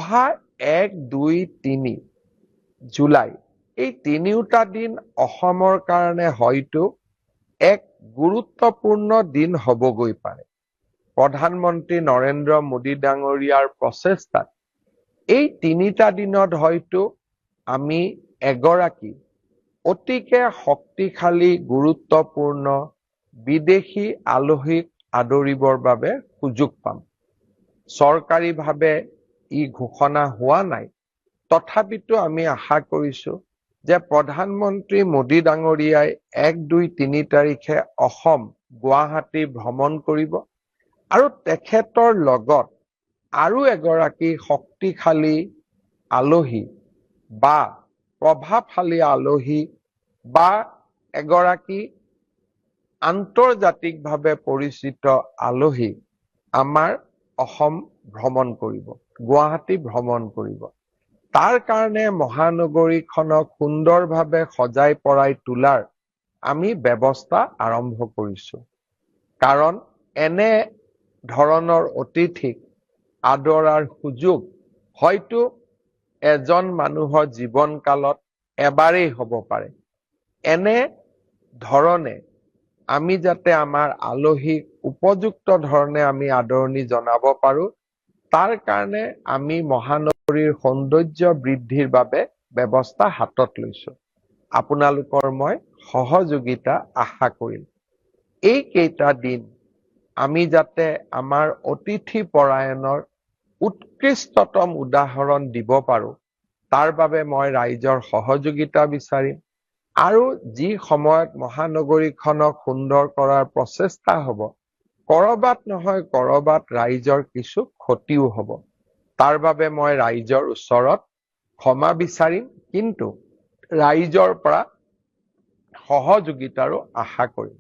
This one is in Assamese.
অহা 1, 2, 3 জুলাই এই তিনিওটা দিন অসমৰ কাৰণে হয়তো এক গুৰুত্বপূৰ্ণ দিন হ'বগৈ পাৰে। প্ৰধানমন্ত্ৰী নৰেন্দ্ৰ মোদী ডাঙৰীয়াৰ প্ৰচেষ্টাত এই তিনিটা দিনত হয়তো আমি এগৰাকী অতিকে শক্তিশালী গুৰুত্বপূৰ্ণ বিদেশী আলহীক আদৰিবৰ বাবে সুযোগ পাম। চৰকাৰীভাৱে ই ঘোষণা হোৱা নাই, তথাপিতো আমি আশা কৰিছো যে প্ৰধানমন্ত্ৰী মোদী ডাঙৰীয়াই 1, 2, 3 তাৰিখে অসম গুৱাহাটী ভ্ৰমণ কৰিব আৰু তেখেতৰ লগত আৰু এগৰাকী শক্তিশালী আলহী বা প্ৰভাৱশালী আলহী বা এগৰাকী আন্তৰ্জাতিকভাৱে পৰিচিত আলহী আমাৰ অসম ভ্ৰমণ কৰিব, গুৱাহাটী ভ্ৰমণ কৰিব। তাৰ কাৰণে মহানগৰীখনক সুন্দৰভাৱে সজাই পৰাই তোলাৰ আমি ব্যৱস্থা আৰম্ভ কৰিছো। কাৰণ এনে ধৰণৰ অতিথিক আদৰাৰ সুযোগ হয়তো এজন মানুহৰ জীৱনকালত এবাৰেই হ'ব পাৰে। এনে ধৰণে আমি যাতে আমাৰ আলহীক উপযুক্ত ধৰণে আমি আদৰণি জনাব পাৰো, তাৰ কাৰণে আমি মহানগৰীৰ সৌন্দৰ্য বৃদ্ধিৰ বাবে ব্যৱস্থা হাতত লৈছো। আপোনালোকৰ মই সহযোগিতা আশা কৰিম। এই কেইটা দিন আমি যাতে আমাৰ অতিথি পৰায়ণৰ উৎকৃষ্টতম উদাহৰণ দিব পাৰো, তাৰ বাবে মই ৰাইজৰ সহযোগিতা বিচাৰিম। আৰু যি সময়ত মহানগৰীখনক সুন্দৰ কৰাৰ প্ৰচেষ্টা হ'ব, কৰবাত নহয় কৰবাত ৰাইজৰ কিছু ক্ষতিও হ'ব। তাৰ বাবে মই ৰাইজৰ ওচৰত ক্ষমা বিচাৰিম, কিন্তু ৰাইজৰ পৰা সহযোগিতাৰো আশা কৰিম।